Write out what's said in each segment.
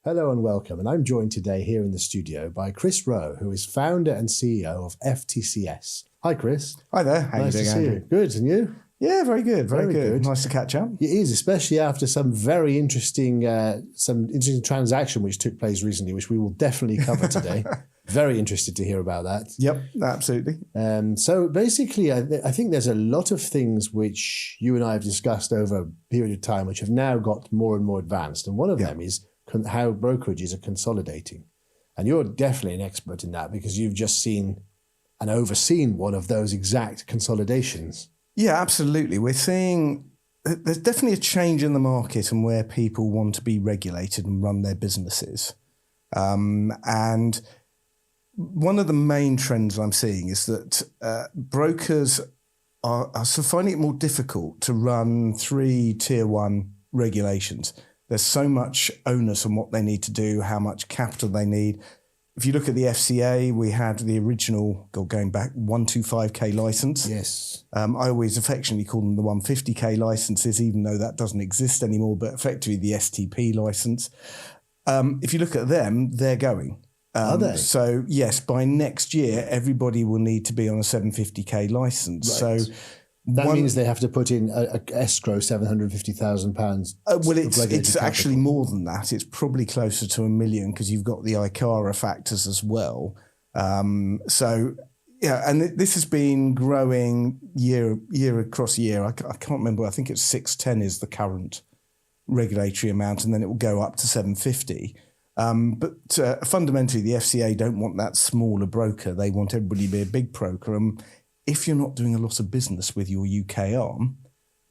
Hello and welcome, and I'm joined today here in the studio by Chris Rowe, who is founder and CEO of FTCS. Hi, Chris. Hi there. How nice you doing, to see Andrew? you. Good, and you? Yeah, very good. Very good. Nice to catch up. It is, especially after some very interesting, transaction which took place recently, which we will definitely cover today. Very interested to hear about that. Yep, absolutely. So basically, I think there's a lot of things which you and I have discussed over a period of time, which have now got more and more advanced, and one of them is how brokerages are consolidating. And you're definitely an expert in that because you've just seen and overseen one of those exact consolidations. Yeah, absolutely. We're seeing there's definitely a change in the market and where people want to be regulated and run their businesses. And one of the main trends I'm seeing is that brokers are sort of finding it more difficult to run 3 tier 1 regulations. There's so much onus on what they need to do, how much capital they need. If you look at the FCA, we had the original, going back, 125k license. Yes. I always affectionately call them the 150k licenses, even though that doesn't exist anymore, but effectively the STP license. If you look at them, they're going. Are they? So yes, by next year, everybody will need to be on a 750k license. Right. So that means they have to put in a escrow £750,000. Well, it's actually more than that. It's probably closer to $1 million because you've got the ICARA factors as well. So yeah, and this has been growing year across year. I can't remember. I think it's 610 is the current regulatory amount, and then it will go up to 750. But fundamentally, the FCA don't want that smaller broker. They want everybody to be a big broker. And if you're not doing a lot of business with your UK arm,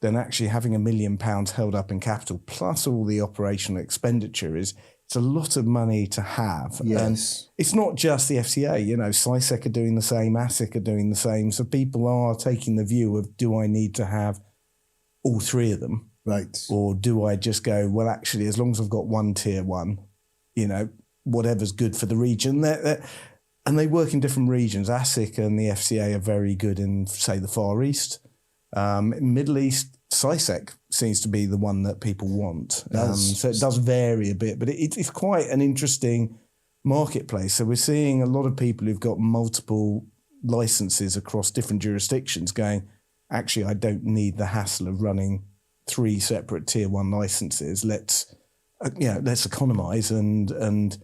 then actually having £1 million held up in capital plus all the operational expenditure it's a lot of money to have. Yes. And it's not just the FCA, SISEC are doing the same, ASIC are doing the same. So people are taking the view of, do I need to have all 3 of them? Right. Or do I just go, well, actually, as long as I've got one tier 1, whatever's good for the region. And they work in different regions. ASIC and the FCA are very good in, say, the Far East. Middle East, SISEC seems to be the one that people want. So it does vary a bit, but it's quite an interesting marketplace. So we're seeing a lot of people who've got multiple licenses across different jurisdictions going, actually, I don't need the hassle of running 3 separate tier 1 licenses. Let's economize and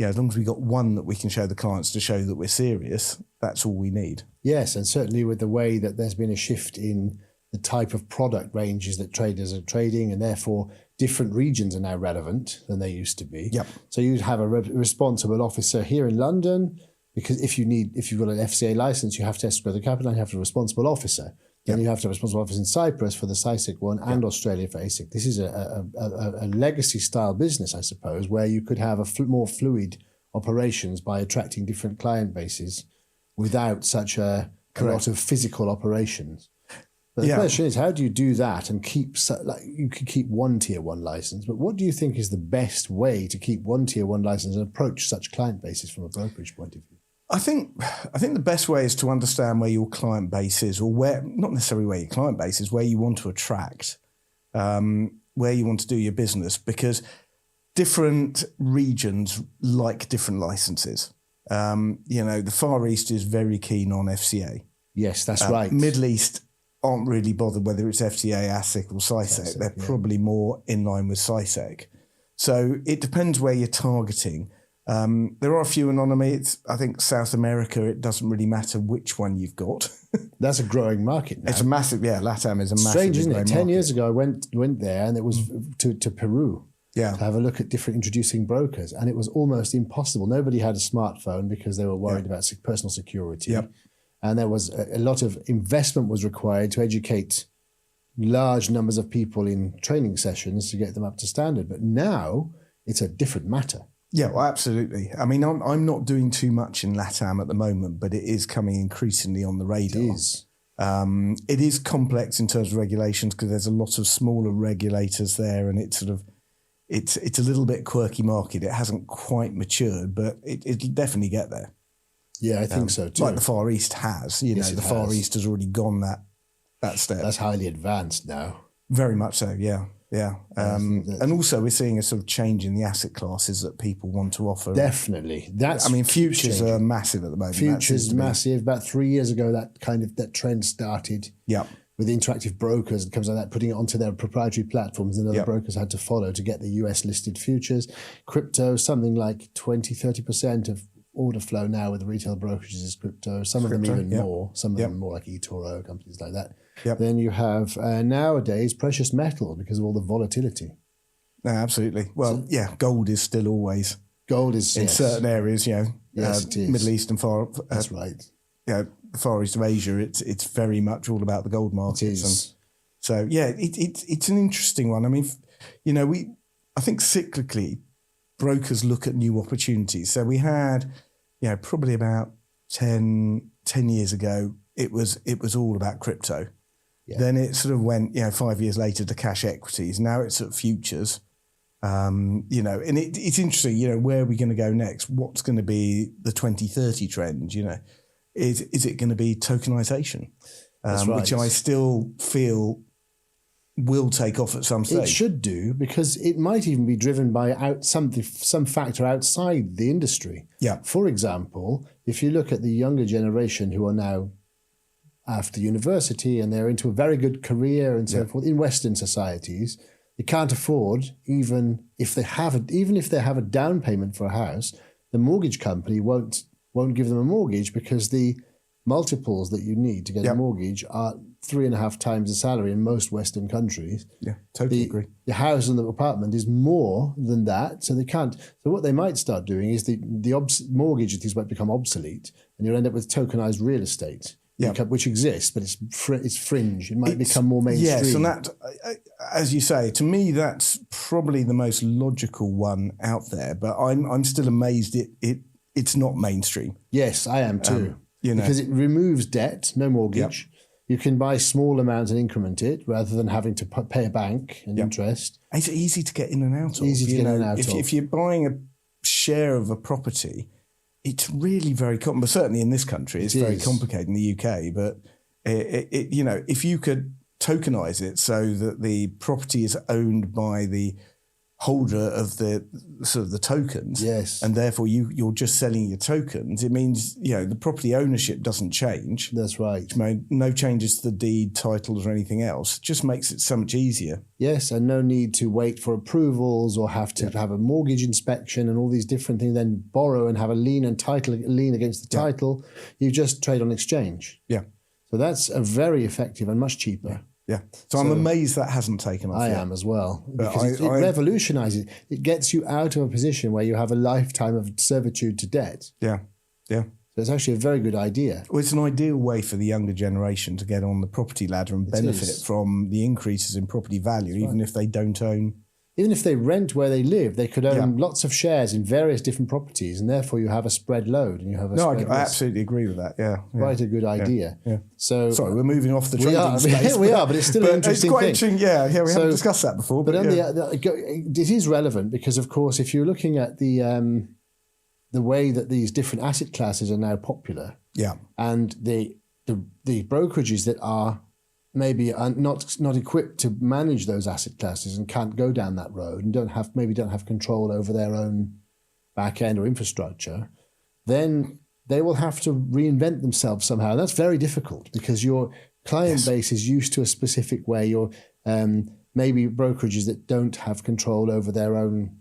as long as we've got one that we can show the clients to show that we're serious, that's all we need. Yes, and certainly with the way that there's been a shift in the type of product ranges that traders are trading, and therefore different regions are now relevant than they used to be. Yep. So you'd have a responsible officer here in London, because if you've got an FCA license, you have to escrow the capital and you have a responsible officer. Then you have to have a responsible office in Cyprus for the SISEC one and Australia for ASIC. This is a legacy-style business, I suppose, where you could have more fluid operations by attracting different client bases without such a lot of physical operations. But the question is, how do you do that and keep, you could keep one tier 1 license, but what do you think is the best way to keep one tier 1 license and approach such client bases from a brokerage point of view? I think the best way is to understand where your client base is, or where, not necessarily where your client base is, where you want to attract, where you want to do your business, because different regions like different licenses. The Far East is very keen on FCA. Yes, that's right. Middle East aren't really bothered whether it's FCA, ASIC or SISEC. They're probably more in line with SISEC. So it depends where you're targeting. There are a few anonymies. I think South America, it doesn't really matter which one you've got. That's a growing market now. It's a massive, LATAM is a massive. Strange, isn't it? 10 market. years ago, I went there, and it was to Peru to have a look at different introducing brokers, and it was almost impossible. Nobody had a smartphone because they were worried about personal security. Yep. And there was a lot of investment was required to educate large numbers of people in training sessions to get them up to standard. But now it's a different matter. Yeah, well, absolutely. I mean, I'm not doing too much in LATAM at the moment, but it is coming increasingly on the radar. It is. It is complex in terms of regulations because there's a lot of smaller regulators there, and it's a little bit quirky market. It hasn't quite matured, but it'll definitely get there. Yeah, I think so too. Like the Far East has. The Far East has already gone that step. That's highly advanced now. Very much so, yeah. Yeah. And also we're seeing a sort of change in the asset classes that people want to offer. Definitely. Futures are massive at the moment. Futures massive. About 3 years ago, that trend started. Yeah. With interactive brokers and comes like that, putting it onto their proprietary platforms, and other brokers had to follow to get the US listed futures. Crypto, something like 20-30% of order flow now with the retail brokerages is crypto. Some of them even more. Some of them more like eToro, companies like that. Yep. Then you have nowadays precious metal because of all the volatility. No, absolutely. Well, gold is still always. Gold is in certain areas, Yes, it is. Middle East and Far. That's right. The Far East of Asia, it's very much all about the gold markets. It is. And so it's an interesting one. I mean, I think cyclically, brokers look at new opportunities. So we had, probably about 10 years ago, it was all about crypto. Yeah. Then it sort of went, 5 years later to cash equities. Now it's at futures. And it's interesting, where are we going to go next? What's going to be the 2030 trend? Is it going to be tokenization? That's right. Which I still feel will take off at some stage. It should do, because it might even be driven by some factor outside the industry. Yeah. For example, if you look at the younger generation who are now after university and they're into a very good career and so forth in Western societies, they can't afford, even if they have a down payment for a house, the mortgage company won't give them a mortgage because the multiples that you need to get a mortgage are 3.5 times the salary in most Western countries. Yeah, totally agree. The house and the apartment is more than that, so they can't. So what they might start doing is the mortgage things might become obsolete, and you'll end up with tokenized real estate, which exists, but it's fringe. It might become more mainstream. Yes, and that, as you say, to me, that's probably the most logical one out there. But I'm still amazed it's not mainstream. Yes, I am too. Because it removes debt, no mortgage. Yep. You can buy small amounts and increment it rather than having to pay a bank and interest. It's easy to get in and out of. If you're buying a share of a property, it's really very complicated. But certainly in this country, it's very complicated in the UK. But if you could tokenize it so that the property is owned by the holder of the sort of the tokens, and therefore you're just selling your tokens, it means the property ownership doesn't change. That's right. No changes to the deed, titles, or anything else. It just makes it so much easier. Yes, and no need to wait for approvals or have to have a mortgage inspection and all these different things. Then borrow and have a lien against the title. You just trade on exchange. Yeah. So that's a very effective and much cheaper. Yeah. So I'm amazed that hasn't taken off yet. I am as well. Because it revolutionizes. It gets you out of a position where you have a lifetime of servitude to debt. Yeah. Yeah. So it's actually a very good idea. Well, it's an ideal way for the younger generation to get on the property ladder and benefit from the increases in property value, even if they don't own. Even if they rent where they live, they could own lots of shares in various different properties, and therefore you have a spread load and you have a spread risk. I absolutely agree with that. Yeah, quite a good idea. Yeah. So sorry, we're moving off the trading space. We are, but it's still an interesting thing. Interesting. Yeah, we haven't discussed that before. But it is relevant because, of course, if you're looking at the way that these different asset classes are now popular, and the brokerages that are maybe are not equipped to manage those asset classes and can't go down that road and don't have control over their own back end or infrastructure, then they will have to reinvent themselves somehow. And that's very difficult because your client base is used to a specific way. Your maybe brokerages that don't have control over their own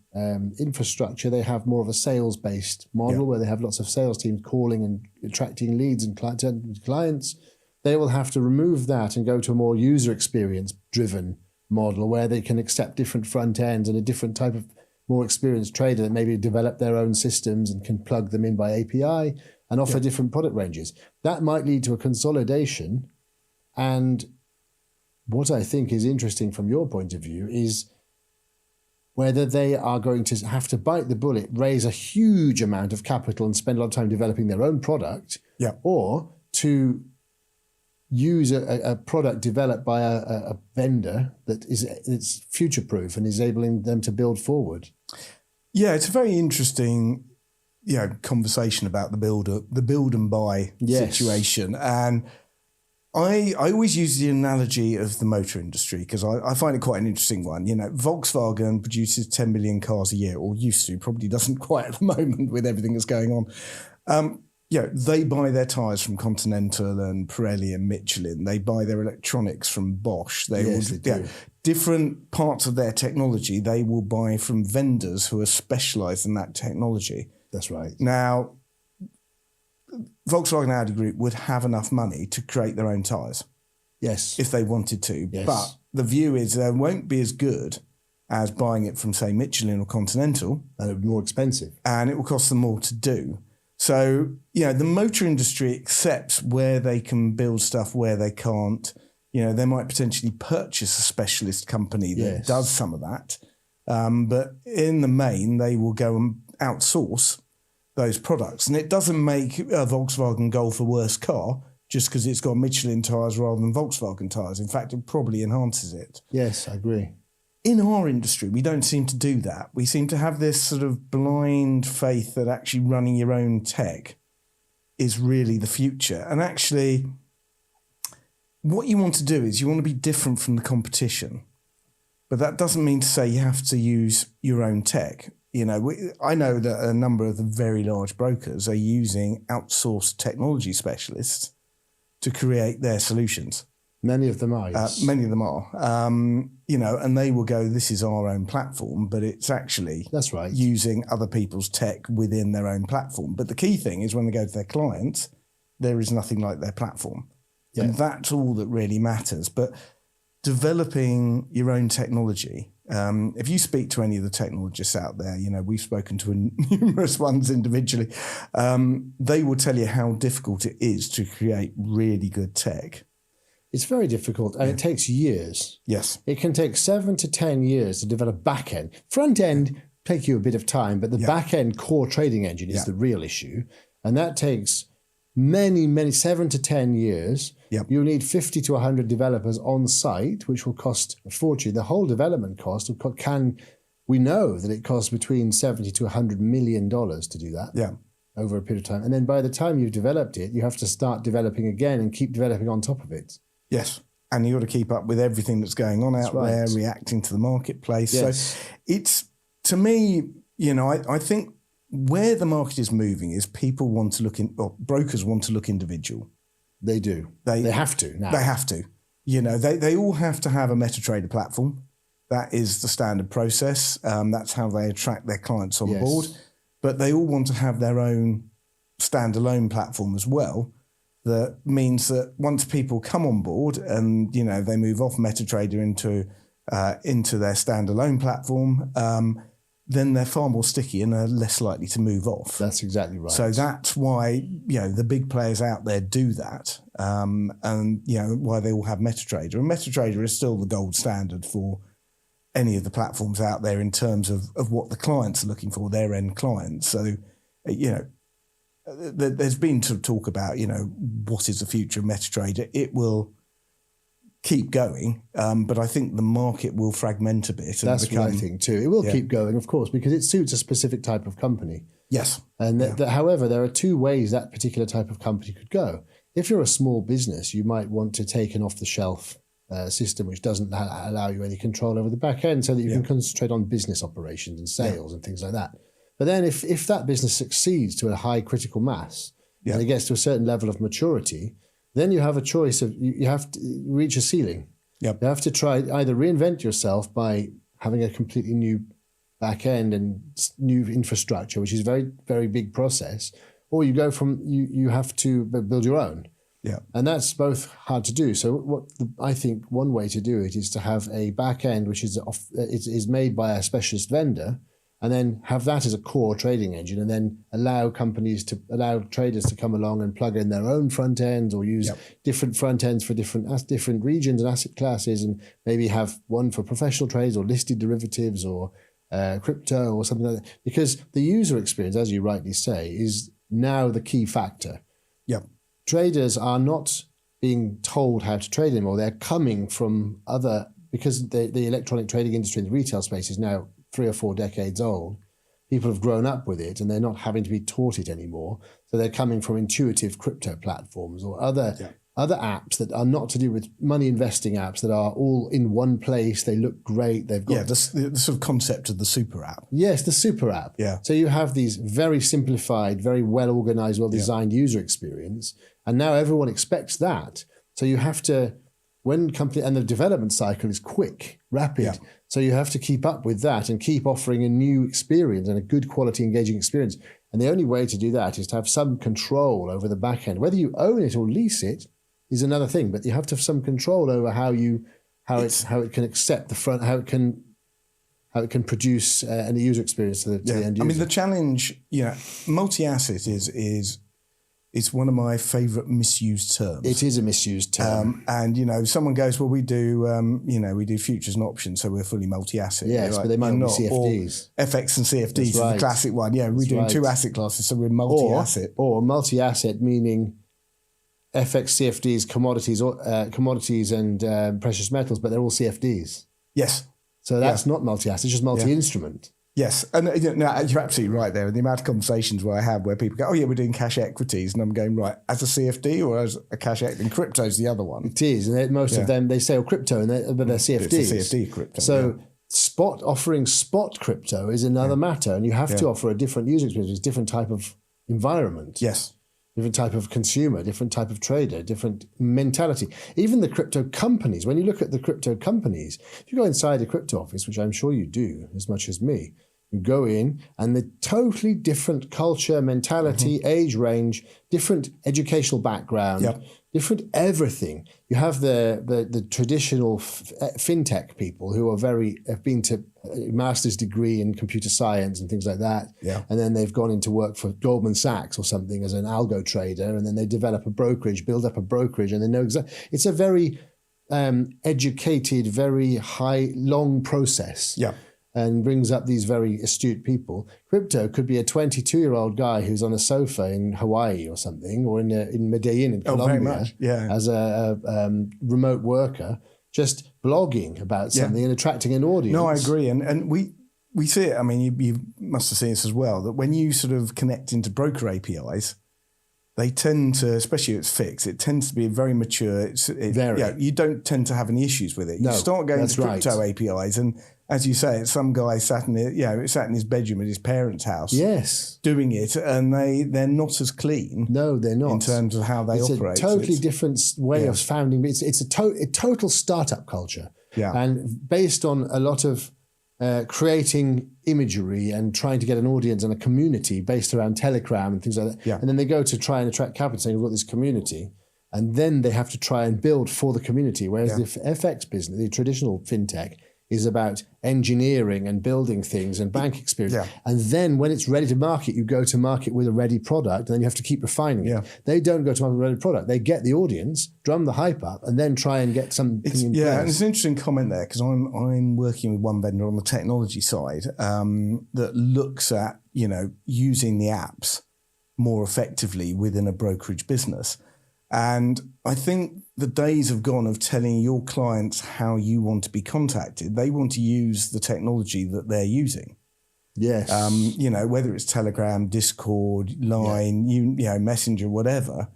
infrastructure, they have more of a sales-based model where they have lots of sales teams calling and attracting leads and clients. They will have to remove that and go to a more user experience driven model where they can accept different front ends and a different type of more experienced trader that maybe develop their own systems and can plug them in by API and offer different product ranges. That might lead to a consolidation. And what I think is interesting from your point of view is whether they are going to have to bite the bullet, raise a huge amount of capital and spend a lot of time developing their own product, or to use a product developed by a vendor that it's future-proof and is enabling them to build forward. Yeah, it's a very interesting, conversation about the build and buy situation. And I always use the analogy of the motor industry because I find it quite an interesting one. You know, Volkswagen produces 10 million cars a year, or used to, probably doesn't quite at the moment with everything that's going on. They buy their tyres from Continental and Pirelli and Michelin. They buy their electronics from Bosch. They do. Different parts of their technology they will buy from vendors who are specialised in that technology. That's right. Now, Volkswagen Audi Group would have enough money to create their own tyres. Yes. If they wanted to. Yes. But the view is they won't be as good as buying it from, say, Michelin or Continental. And it would be more expensive. And it will cost them more to do. So, the motor industry accepts where they can build stuff, where they can't. They might potentially purchase a specialist company that does some of that. But in the main, they will go and outsource those products. And it doesn't make a Volkswagen Golf a worse car just because it's got Michelin tyres rather than Volkswagen tyres. In fact, it probably enhances it. Yes, I agree. In our industry, we don't seem to do that. We seem to have this sort of blind faith that actually running your own tech is really the future. And actually, what you want to do is you want to be different from the competition. But that doesn't mean to say you have to use your own tech. I know that a number of the very large brokers are using outsourced technology specialists to create their solutions. Many of them are, yes. Many of them are. And they will go, this is our own platform, but it's actually That's right. using other people's tech within their own platform. But the key thing is when they go to their clients, there is nothing like their platform. Yeah. And that's all that really matters. But developing your own technology, if you speak to any of the technologists out there, we've spoken to numerous ones individually, they will tell you how difficult it is to create really good tech. It's very difficult, and it takes years. Yes. It can take 7 to 10 years to develop back end. Front end take you a bit of time, but the back end core trading engine is the real issue. And that takes many, 7 to 10 years. Yep. You need 50 to 100 developers on site, which will cost a fortune. The whole development cost we know that it costs between 70 to $100 million to do that over a period of time. And then by the time you've developed it, you have to start developing again and keep developing on top of it. Yes. And you got to keep up with everything that's going on out there, reacting to the marketplace. Yes. So it's, to me, I think where the market is moving is people want to brokers want to look individual. They do. They have to now. They have to. They all have to have a MetaTrader platform. That is the standard process. That's how they attract their clients on board. But they all want to have their own standalone platform as well. That means that once people come on board and, they move off MetaTrader into their standalone platform, then they're far more sticky and are less likely to move off. That's exactly right. So that's why, the big players out there do that, and, why they all have MetaTrader. And MetaTrader is still the gold standard for any of the platforms out there in terms of what the clients are looking for, their end clients. So, there's been talk about, what is the future of MetaTrader. It will keep going, but I think the market will fragment a bit. That's what I think too. It will keep going, of course, because it suits a specific type of company. Yes. And however, there are two ways that particular type of company could go. If you're a small business, you might want to take an off-the-shelf system which doesn't allow you any control over the back end so that you can concentrate on business operations and sales and things like that. But then if that business succeeds to a high critical mass and it gets to a certain level of maturity, then you have a choice of you have to reach a ceiling. Yep. You have to try either reinvent yourself by having a completely new back end and new infrastructure, which is a very, very big process, or you go from you have to build your own. Yeah. And that's both hard to do. So I think one way to do it is to have a back end which is made by a specialist vendor, and then have that as a core trading engine, and then allow traders to come along and plug in their own front ends or use different front ends for different regions and asset classes, and maybe have one for professional trades or listed derivatives or crypto or something like that. Because the user experience, as you rightly say, is now the key factor. Yep. Traders are not being told how to trade anymore. They're coming from because the electronic trading industry in the retail space is now 3 or 4 decades old. People have grown up with it and they're not having to be taught it anymore. So they're coming from intuitive crypto platforms or other other apps that are not to do with money investing apps that are all in one place. They look great. They've got the sort of concept of the super app. Yes, the super app. Yeah. So you have these very simplified, very well organized, well designed user experience, and now everyone expects that. So you have to, and the development cycle is quick, rapid. Yeah. So you have to keep up with that and keep offering a new experience and a good quality, engaging experience. And the only way to do that is to have some control over the back end. Whether you own it or lease it is another thing, but you have to have some control over how it can accept the front, how it can produce a user experience to the end user. I mean, the challenge, multi-asset is one of my favourite misused terms. It is a misused term. And, someone goes, well, we do futures and options, so we're fully multi-asset. Yes, but they might be CFDs. Or FX and CFDs is the classic one. Yeah, we're doing two asset classes, so we're multi-asset. Or multi-asset meaning FX, CFDs, commodities and precious metals, but they're all CFDs. Yes. So that's not multi-asset, it's just multi-instrument. Yes, and you're absolutely right there. And the amount of conversations where I have where people go, oh yeah, we're doing cash equities. And I'm going, right, as a CFD or as a cash equity? And crypto's the other one. It is. And most of them, they say crypto, but they're CFDs. It's a CFD crypto. So offering spot crypto is another matter. And you have to offer a different user experience, different type of environment. Yes. Different type of consumer, different type of trader, different mentality. Even the crypto companies, when you look at the crypto companies, if you go inside a crypto office, which I'm sure you do as much as me, you go in and the totally different culture, mentality, age range, different educational background, different everything. You have the traditional fintech people who have been to a master's degree in computer science and things like that. Yeah. And then they've gone into work for Goldman Sachs or something as an algo trader. And then they develop a brokerage, build up a brokerage, and they know exactly. It's a very educated, very long process. Yeah. And brings up these very astute people. Crypto could be a 22-year-old guy who's on a sofa in Hawaii or something, or in Medellin in Colombia, as a remote worker, just blogging about something and attracting an audience. No, I agree, and we see it. I mean, you must have seen this as well. That when you sort of connect into broker APIs, they tend to, especially if it's fixed, it tends to be very mature. You don't tend to have any issues with it. You start going to crypto APIs and. As you say, it's some guy sat in his bedroom at his parents' house, doing it, and they're not as clean. No, they're not in terms of how they operate. It's a totally different way of founding. It's a total startup culture, and based on a lot of creating imagery and trying to get an audience and a community based around Telegram and things like that. Yeah. And then they go to try and attract capital, saying we've got this community, and then they have to try and build for the community. Whereas the FX business, the traditional fintech, is about engineering and building things and bank experience. Yeah. And then when it's ready to market, you go to market with a ready product and then you have to keep refining it. They don't go to market with a ready product. They get the audience, drum the hype up, and then try and get something in place. And it's an interesting comment there because I'm working with one vendor on the technology side that looks at, using the apps more effectively within a brokerage business. And I think the days have gone of telling your clients how you want to be contacted. They want to use the technology that they're using. Yes. Whether it's Telegram, Discord, Line, Messenger, whatever.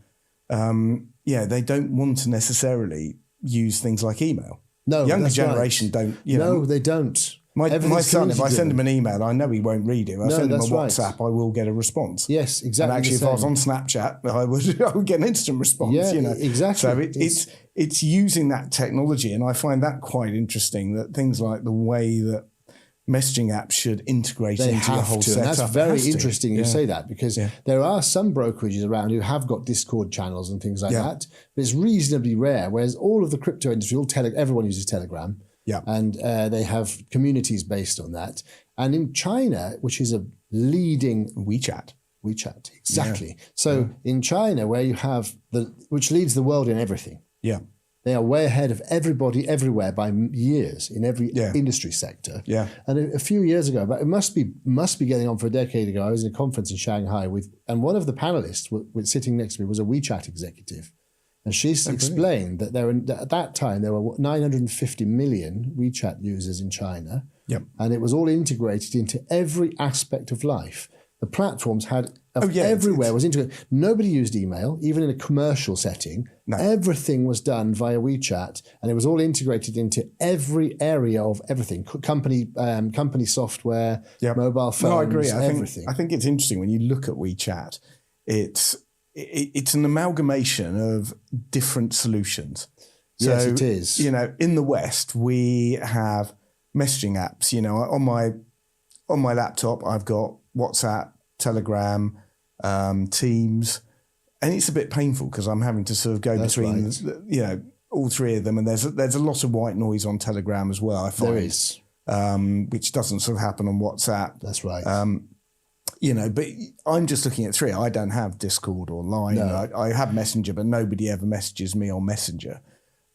They don't want to necessarily use things like email. No, younger generation don't. No, they don't. My son, if I send him an email, I know he won't read it. If I send him a WhatsApp, I will get a response. Yes, exactly. And actually, if I was on Snapchat, I would get an instant response. Yeah, exactly. So it's using that technology, and I find that quite interesting. That things like the way that messaging apps should integrate into the whole setup. And that's very interesting you say that, because there are some brokerages around who have got Discord channels and things like that, but it's reasonably rare. Whereas all of the crypto industry, everyone uses Telegram. Yeah, and they have communities based on that. And in China, which is a leading WeChat, exactly. Yeah. So in China, where you have which leads the world in everything. Yeah, they are way ahead of everybody everywhere by years in every industry sector. Yeah, and a few years ago, but it must be getting on for a decade ago. I was in a conference in Shanghai and one of the panelists sitting next to me was a WeChat executive. And she explained that at that time there were 950 million WeChat users in China, and it was all integrated into every aspect of life. the platforms had it's was integrated. Nobody used email, even in a commercial setting. No. Everything was done via WeChat, and it was all integrated into every area of everything: company software, mobile phones, no, I agree. everything. I think it's interesting when you look at WeChat. It's an amalgamation of different solutions. Yes, so, it is. You know, in the West, we have messaging apps. You know, on my laptop, I've got WhatsApp, Telegram, Teams, and it's a bit painful because I'm having to sort of go between, you know, all three of them. And there's a lot of white noise on Telegram as well, I find. There is. Which doesn't sort of happen on WhatsApp. That's right. You know, but I'm just looking at three. I don't have Discord or Line. No. I have Messenger, but nobody ever messages me on Messenger.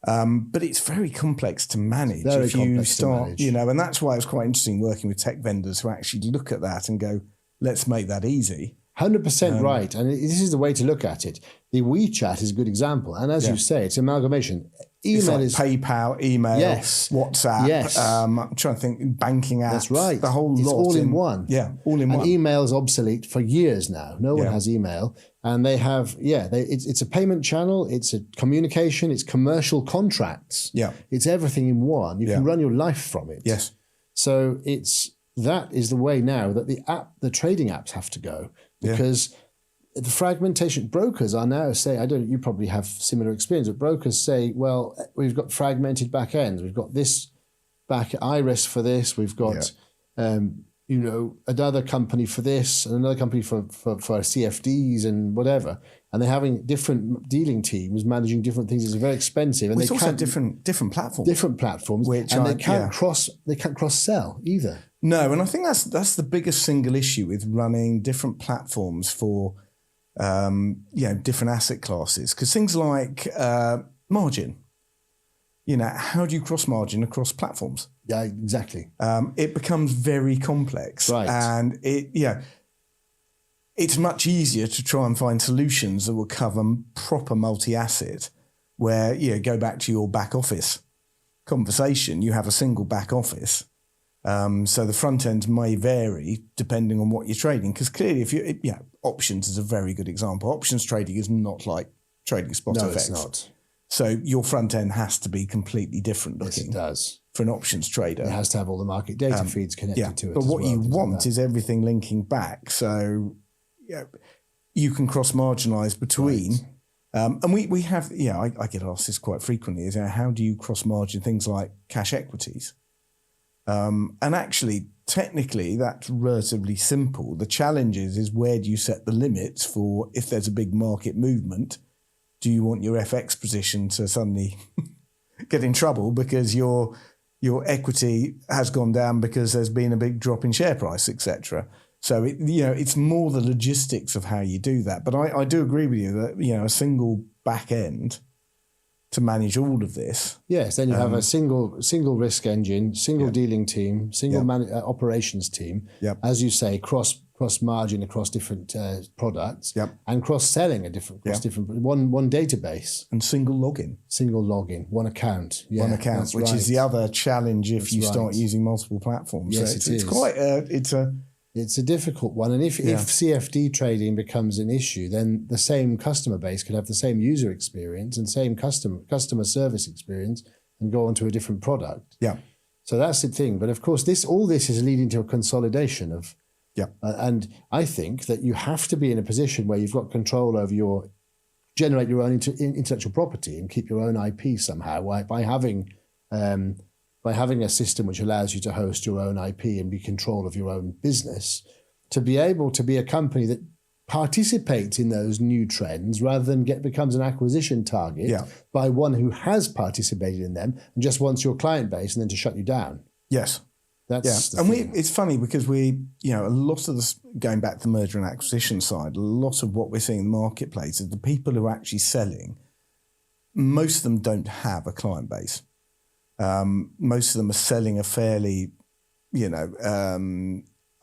But it's very complex to manage if you start, you know, and that's why it's quite interesting working with tech vendors who actually look at that and go, let's make that easy. 100% right. And this is the way to look at it. The WeChat is a good example. And as you say, it's amalgamation. Email is PayPal, email, WhatsApp. I'm trying to think, banking apps. That's right. The whole it's lot. all in one. Yeah, all in one. And email is obsolete for years now. No one has email. And they have, it's a payment channel. It's a communication. It's commercial contracts. Yeah. It's everything in one. You can run your life from it. Yes. So that is the way now that the trading apps have to go, because the fragmentation, brokers are now saying, you probably have similar experience, but brokers say, well, we've got fragmented back ends. We've got this back Iris for this. We've got, another company for this and another company for CFDs and whatever. And they're having different dealing teams managing different things. It's very expensive. And it's also different platforms. Different platforms. They can't cross sell either. No, and I think that's the biggest single issue with running different platforms for different asset classes. Because things like margin, you know, how do you cross margin across platforms? Yeah, exactly. It becomes very complex. Right. And it's much easier to try and find solutions that will cover proper multi-asset where, go back to your back office conversation. You have a single back office. So the front end may vary depending on what you're trading. Because clearly, options is a very good example. Options trading is not like trading spot FX. No, it's not. So your front end has to be completely different looking. Yes, it does. For an options trader. It has to have all the market data feeds connected to it. But what you want is everything linking back. So you can cross-marginalize between. Right. And we have, I get asked this quite frequently, is how do you cross-margin things like cash equities? And actually, technically, that's relatively simple. The challenge is where do you set the limits for if there's a big market movement, do you want your FX position to suddenly get in trouble because your equity has gone down because there's been a big drop in share price, etc. So it's more the logistics of how you do that. But I do agree with you that a single back end to manage all of this. Yes, then you have a single risk engine, single dealing team, single operations team. Yep. As you say, cross margin across different products. Yep. And cross selling different one database and single login, one account. Yeah, one account, which is the other challenge if you start using multiple platforms. Yes, so it's a difficult one. And if CFD trading becomes an issue, then the same customer base could have the same user experience and same customer service experience and go on to a different product. Yeah. So that's the thing. But of course, all this is leading to a consolidation of. Yeah. And I think that you have to be in a position where you've got control over generate your own intellectual property and keep your own IP somehow by having a system which allows you to host your own IP and be in control of your own business, to be able to be a company that participates in those new trends rather than becomes an acquisition target by one who has participated in them and just wants your client base and then to shut you down. Yes. That's it's funny because a lot of this, going back to the merger and acquisition side, a lot of what we're seeing in the marketplace is the people who are actually selling, most of them don't have a client base. Most of them are selling a fairly,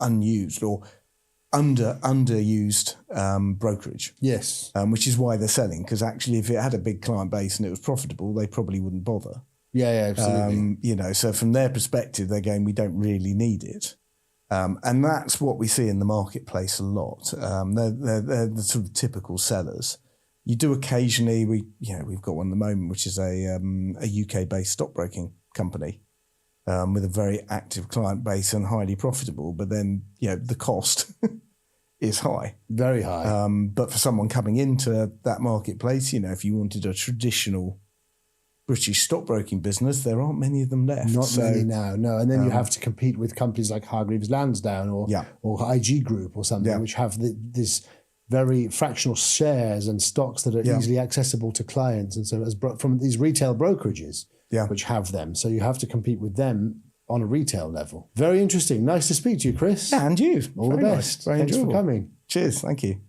unused or underused brokerage. Yes. Which is why they're selling, because actually if it had a big client base and it was profitable, they probably wouldn't bother. Yeah, absolutely. So from their perspective, they're going, we don't really need it. And that's what we see in the marketplace a lot. They're the sort of typical sellers. You do occasionally, we've got one at the moment, which is a UK-based stockbroking company with a very active client base and highly profitable. But then, the cost is high. Very high. But for someone coming into that marketplace, if you wanted a traditional British stockbroking business, there aren't many of them left. Not many now, no. And then you have to compete with companies like Hargreaves Lansdown or IG Group or something, which have this very fractional shares and stocks that are easily accessible to clients. And so from these retail brokerages, which have them. So you have to compete with them on a retail level. Very interesting. Nice to speak to you, Chris. Yeah, and you. All the best. Very Thanks enjoyable. for coming. Cheers. Thank you.